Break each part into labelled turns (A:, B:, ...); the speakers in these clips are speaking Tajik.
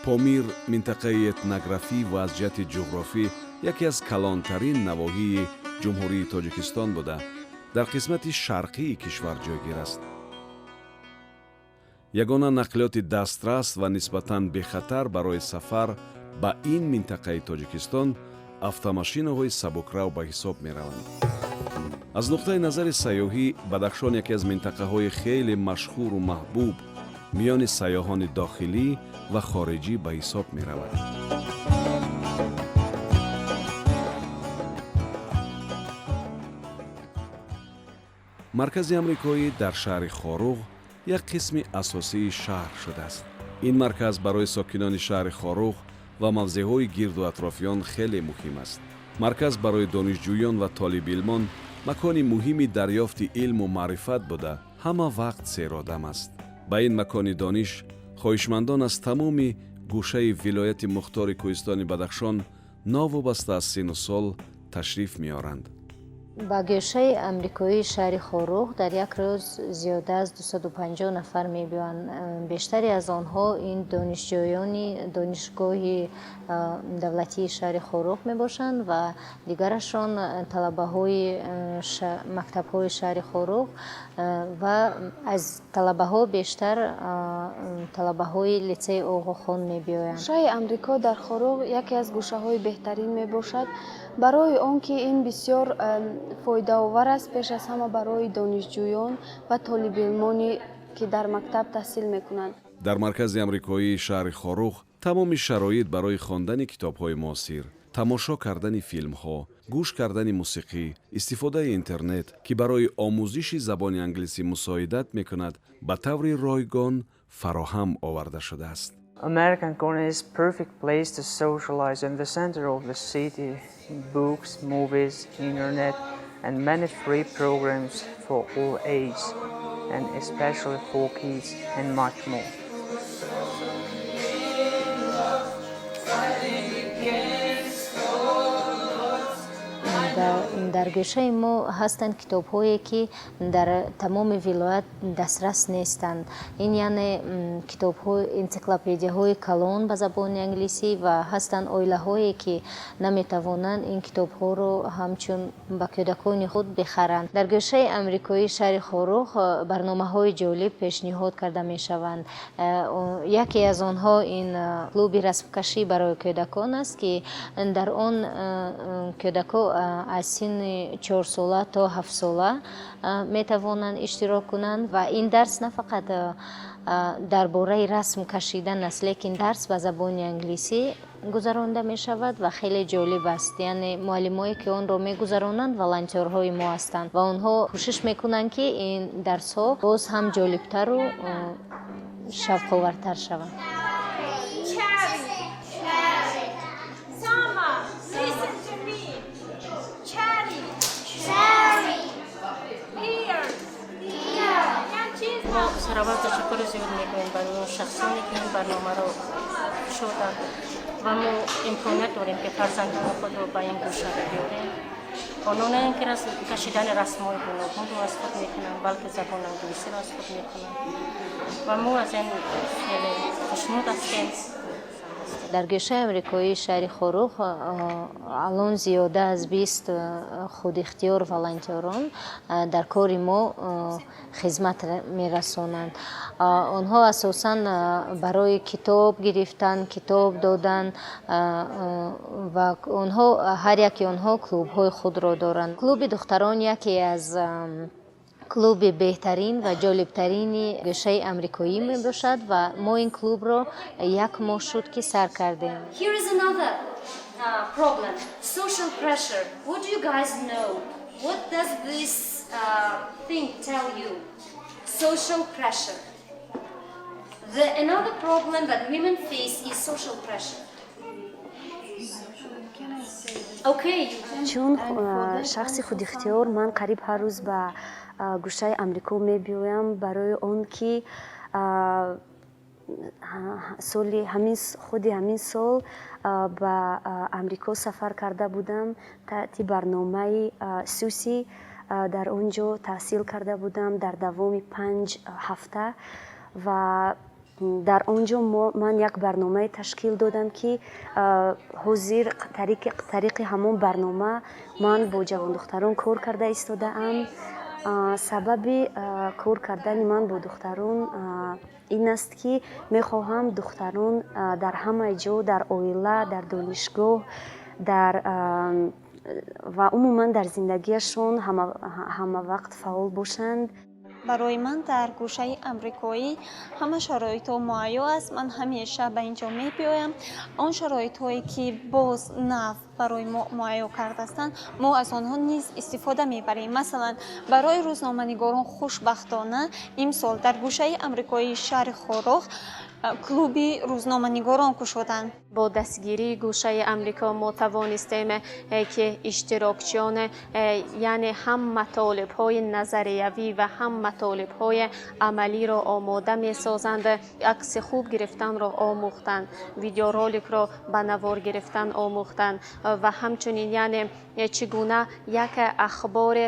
A: помир минтақаи этнографӣ ва аз ҷиҳати ҷуғрофӣ яке аз калонтарин навоҳии ҷумҳурии тоҷикистон буда дар қисмати шарқии кишвар ҷойгир аст. ягона нақлиёти дастрас ва нисбатан бехатар барои сафар ба ин минтақаи тоҷикистон автомашинаҳои сабукрав ба ҳисоб мераванд. аз нуқтаи назари сайёҳӣ Бадахшон яке аз минтақаҳои хеле машҳуру маҳбуб миёни сайёҳони дохилӣ ва хориҷӣ ба ҳисоб меравад. маркази амрикоӣ дар шаҳри Хоруғ як қисми асосии шаҳр шудааст. ин марказ барои сокинони шаҳри Хоруғ ва мавзеъҳои гирду атрофи он хеле муҳим аст. марказ барои донишҷӯён ва толибилмон макони муҳими дарёфти илму маърифат буда ҳама вақт серодам аст. ба ин макони дониш хоҳишмандон аз тамоми гӯшаи вилояти мухтори кӯҳистони Бадахшон новобаста аз сину сол ташриф меоранд.
B: ба гӯшаи амрикоии шаҳри Хоруғ дар як рӯз зиёда аз 250 нафар мебиёнд. бештари аз онҳо ин донишҷӯёни донишгоҳи давлатии шаҳри Хоруғ мебошанд ва дигарашон талабаҳои мактабҳои шаҳри Хоруғ ва аз талабаҳо бештар талабаҳои лицеи Оғохон мебиёянд.
C: гӯшаи амрико дар Хоруғ яке аз гӯшаҳои беҳтарин мебошад, барои он ки ин бисёр фоидаовар аст, пеш аз ҳама барои донишҷӯён ва толибилмоне ки дар мактаб таҳсил мекунанд.
A: дар маркази амрикоии шаҳри Хоруғ тамоми шароит барои хондани китобҳои муосир, тамошо кардани филмҳо, гӯш кардани мусиқӣ, истифодаи интернет ки барои омӯзиши забони англисӣ мусоидат мекунад, ба таври ройгон фароҳам оварда шудааст.
D: American Corner is perfect place to socialize in the center of the city, books, movies, internet, and many free programs for all ages, and especially for kids, and much more.
B: дар гӯшаи мо ҳастанд китобҳое ки дар тамоми вилоят дастрас нестанд. ин яъне китобҳо энциклопедияҳои калон ба забони англисӣ ва ҳастанд оилаҳое ки наметавонанд ин китобҳоро ҳамчун ба кӯдакони худ бихаранд. дар гӯшаи амрикоии шаҳри Хоруғ барномаҳои ҷолиб пешниҳод карда мешаванд. яке аз онҳо ин клуби расмкашӣ барои кӯдакон аст ки дар он кӯдакон аз синни 4 сола то 7 сола метавонанд иштирок кунанд ва ин дарс на фақат дар бораи расм кашидан аст, лекин дарс ба забони англисӣ гузаронда мешавад ва хеле ҷолиб аст. яъне муаллимое ки онро мегузаронанд волонтёрҳои мо ҳастанд ва онҳо кӯшиш мекунанд ки ин дарсҳо боз ҳам ҷолибтару шавқовартар шаванд.
E: سراوات تشکر زیاد میکنیم برای شخصانی که این برنامه رو شدن و ما امکانیت داریم که فرزندان خود رو به این گوشه بیاریم. آنها نه اینکه کشیدن رسم‌های گوناگون رو از خود میکنن، بلکه زبان انگلیسی رو از خود میکنن و ما از این خیلی خوشنود هستیم.
B: дар гӯшаи амрикоии шаҳри Хоруғ алон зиёда аз 20 худихтиёр волонтёрон дар кори мо хизмат мерасонанд. онҳо асосан барои китоб гирифтан, китоб додан ва онҳо ҳар яки онҳо клубҳои худро доранд. клуби духтарон яке аз клуби беҳтарин ва ҷолибтарини гӯшаи амрикоӣ мебошад ва мо ин клубро як моҳ шуд ки сар кардем.
F: Here is another problem, social pressure. What do you guys know? What does this thing tell you? Social pressure. Another problem that women face is social pressure. Okay.
C: чун шахси худихтиёр ман қариб ҳар рӯз ба гӯшаи амрико мебиёям барои он ки худи ҳамин сол ба амрико сафар карда будам таҳти барномаи сӯси дар он ҷо таҳсил карда будам дар давоми 5 ҳафта ва дар онҷо ман як барномае ташкил додам ки ҳозир тариқи ҳамон барнома ман бо ҷавондухтарон кор карда истодаам. Сабаби кор кардани ман бо духтарон ин аст ки мехоҳам духтарон дар ҳамаи ҷо, дар оила, дар донишгоҳ, ва умуман дар зиндагиашон ҳама вақт фаъол бошанд.
G: барои ман дар гӯшаи амрикоӣ ҳама шароитҳо муайё аст. Ман ҳамеша ба ин ҷо мебиёям. Он шароитҳое ки боз нав барои мо муайё кардастанд, мо аз онҳо низ истифода мебарем. Масалан, барои рӯзноманигорон хушбахтона имсол дар гӯшаи амрикои шаҳри Хорох клуби рӯзноманигорон кушоданд.
H: бо дастгирии гӯшаи амрико мо тавонистем ки иштирокчиён яъне ҳам матолибҳои назариявӣ ва ҳам матолибҳои амалиро омода месозанд. акси хуб гирифтанро омӯхтанд, видеороликро ба навор гирифтан омӯхтанд ва ҳамчунин яъне чӣ гуна як ахбори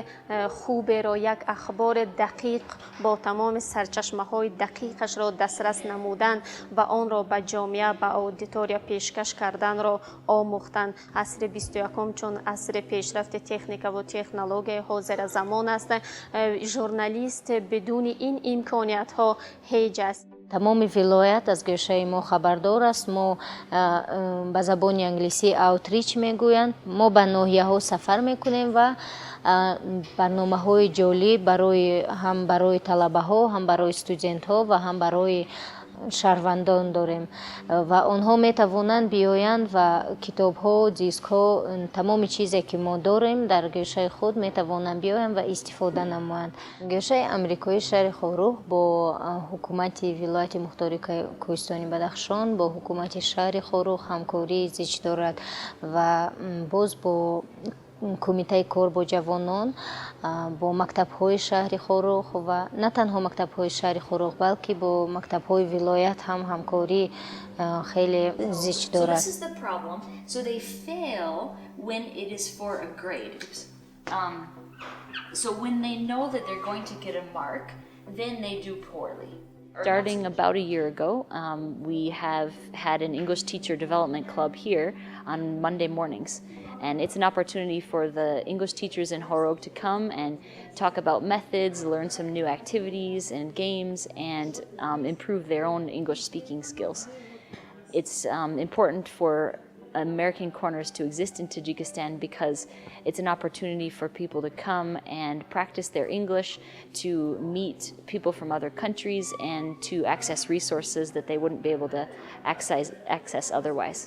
H: хуберо, як ахбори дақиқ бо тамоми сарчашмаҳои дақиқашро дастрас намудан ва онро ба ҷомеа, ба аудитория пешкаш карданро омӯхтанд. асри 21 чун асри пешрафти техникаву технологияи ҳозира замон аст. журналист бидуни ин имкониятҳо ҳеҷ аст.
B: тамоми вилоят аз гӯшаи мо хабардор аст. Мо ба забони англисӣ аутрич мегӯянд. Мо ба ноҳияҳо сафар мекунем ва барномаҳои ҷолиб ҳам барои талабаҳо, ҳам барои студентҳо ва ҳам барои шаҳрвандон дорем ва онҳо метавонанд биёянд ва китобҳо, дискҳо, тамоми чизе ки мо дорем дар гӯшаи худ метавонанд биёянд ва истифода намоянд. гӯшаи амрикои шаҳри Хорух бо ҳукумати вилояти мухтори кӯҳистони Бадахшон, бо ҳукумати шаҳри Хорух ҳамкории зич дорад ва боз бо кумитаи кор бо ҷавонон, бо мактабҳои шаҳри Хорух ва на танҳо мактабҳои шаҳри Хорух, балки бо мактабҳои вилоят ҳам ҳамкорӣ хеле зич дорад.
I: So this is the problem. So they fail when it is for a grade. So when they know that they're going to get a mark, then they do poorly.
J: Starting about a year ago, we have had an English teacher development club here on Monday mornings. And it's an opportunity for the English teachers in Horog to come and talk about methods, learn some new activities and games, and improve their own English speaking skills. It's important for American Corners to exist in Tajikistan because it's an opportunity for people to come and practice their English, to meet people from other countries, and to access resources that they wouldn't be able to access otherwise.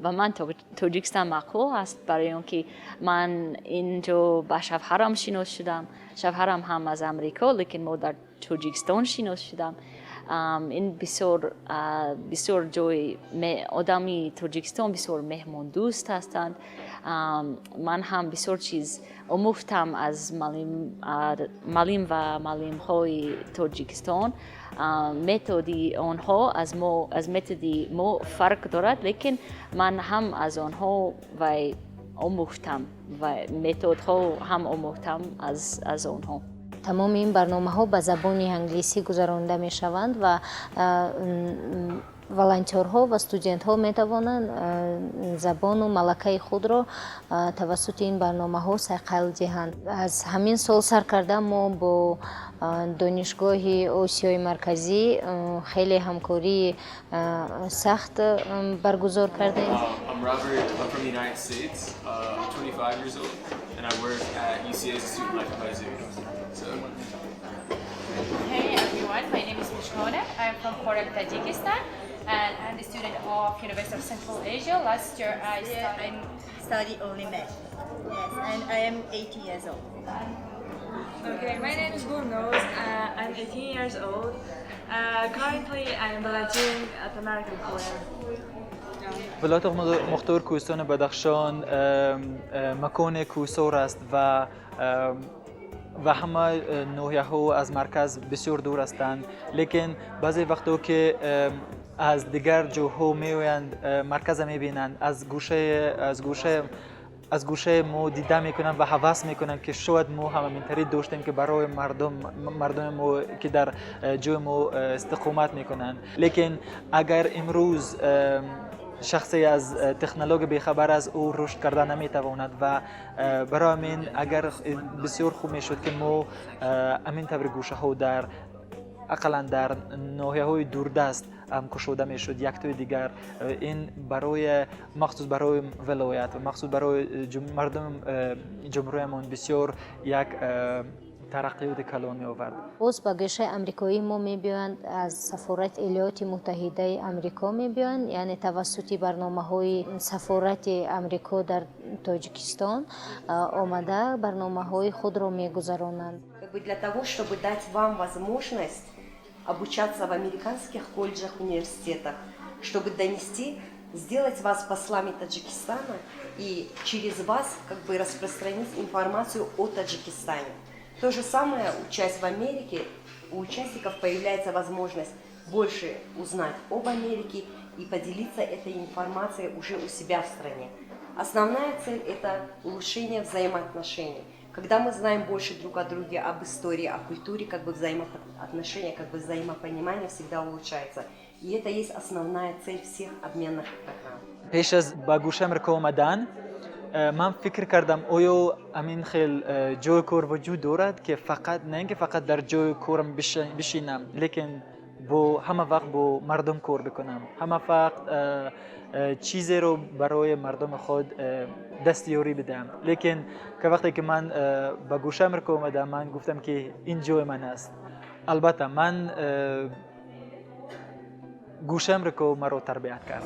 J: و من تاجیکستان مقبول است برای اینکه من اینجا با شوهرم شناخته شدم. شوهرم هم از امریکا لیکن ما در تاجیکستان شناخته شدم. این بسیار جای آدمی تاجیکستان بسیار مهمان دوست هستند. من هم بسیار چیز آموختم از معلم و معلم های تاجیکستان. متدی آنها از متدی ما فرق دارد، لیکن من هم از آنها و آموختم و متد ها هم آموختم از آنها.
B: تمام این برنامه‌ها به زبان انگلیسی گذرانده می‌شوند و волонтерҳо ва студентҳо метавонанд забону малакаи худро тавассути ин барномаҳо сайқал диҳанд. аз ҳамин сол сар карда мо бо донишгоҳи осиёи марказӣ хеле ҳамкории сахт баргузор кардем.
K: I'm Robert. I'm from the United States. 25 years old, and I work at UCA as a student life advisor.
L: Hey everyone, my name is Mishkona. I'm from Khorak, Tajikistan, and I'm a student of University of Central Asia. Last year I studied only math. Yes, and I am 18 years old.
M: Okay, my name is Gulnoz. I'm 18 years old. Currently I'm volunteering at American Korea.
N: ولایت مختار کوهستان بدخشان مکان کوهسار است و همه ناحیه‌ها از مرکز بسیار دور هستند، لیکن بعضی وقتا که از دیگر جاها میآیند مرکز میبینند، از گوشه از گوشه ما دیده میکنن و حواس میکنن که شاید ما همینطوری داشتیم که برای مردم ما که در جای ما استقامت میکنن. لیکن اگر امروز شخصی از تکنولوژی بیخبر از او رشد کرده نمیتواند و برای من اگر بسیار خوب میشد که ما امین طور گوشه ها در اقلا در ناحیه های دوردست کشوده میشد یک توی دیگر. این برای مخصوص برای ولایت و مخصوص برای مردم جمهوریمان بسیار یک ترقیات کلان می آورد.
B: باز با گوشه امریکایی ما میبیاند از سفارت ایالات متحده امریکا میبیاند، یعنی توسط برنامه‌های سفارت امریکا در تاجیکستان آمده برنامه‌های خود را میگذرانند.
O: Для того, чтобы дать вам возможность обучаться в американских колледжах, университетах, чтобы донести, сделать вас послами Таджикистана и через вас как бы распространить информацию о Таджикистане. То же самое, учась в Америке, у участников появляется возможность больше узнать об Америке и поделиться этой информацией уже у себя в стране. Основная цель – это улучшение взаимоотношений. Когда мы знаем больше друг о друге, об истории, о культуре, как бы взаимоотношения, как бы взаимопонимание всегда улучшается. И это есть основная цель всех обменных программ.
N: پیش از با گوشه امریکا آمدن من فکر کردم آیا امین خیل جای کار وجود دارد که فقط نه اینکه فقط در جای کارم بشینم، لیکن با همه وقت با مردم کار بکنم، همه وقت چیزی رو برای مردم خود دستیاری بدم. لیکن که وقتی که من با گوشه امریکا آمدم من گفتم که این جای من است. البته من گوشه امریکا مرا تربیت کرد.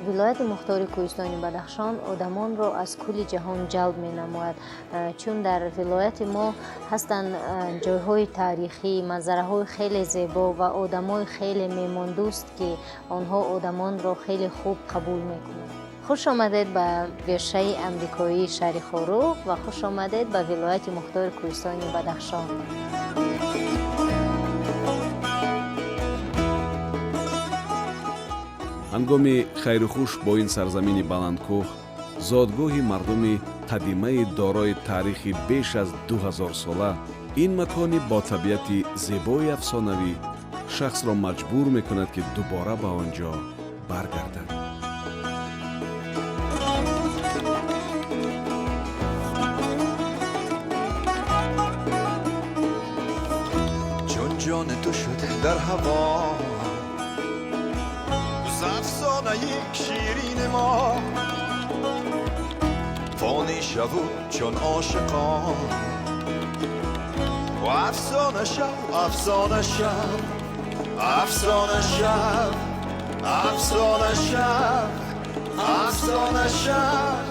B: ولایت مختار کوهستان بدخشان آدمان را از کل جهان جلب می نماید، چون در ولایت ما هستند جایهای تاریخی، منظره‌های خیلی زیبا و آدمای خیلی میهمان دوست که آنها آدمان را خیلی خوب قبول میکنند. خوش آمدید به گوشه امریکایی شهر خاروق و خوش آمدید به ولایت مختار کوهستان بدخشان.
A: ҳангоми хайрухуш бо ин сарзамини баландкӯҳ, зодгоҳи мардуми қадимаи дорои таърихи беш аз 2000 сола, ин макони бо табиати зебои афсонавӣ шахсро маҷбур мекунад ки дубора ба он ҷо баргардад.
P: чун ҷони ту шуд дар ҳаво افسانه شیرین ما فانی شو چون عاشقان و افسانه شو افسانه شو افسانه شو افسانه شو افسانه شو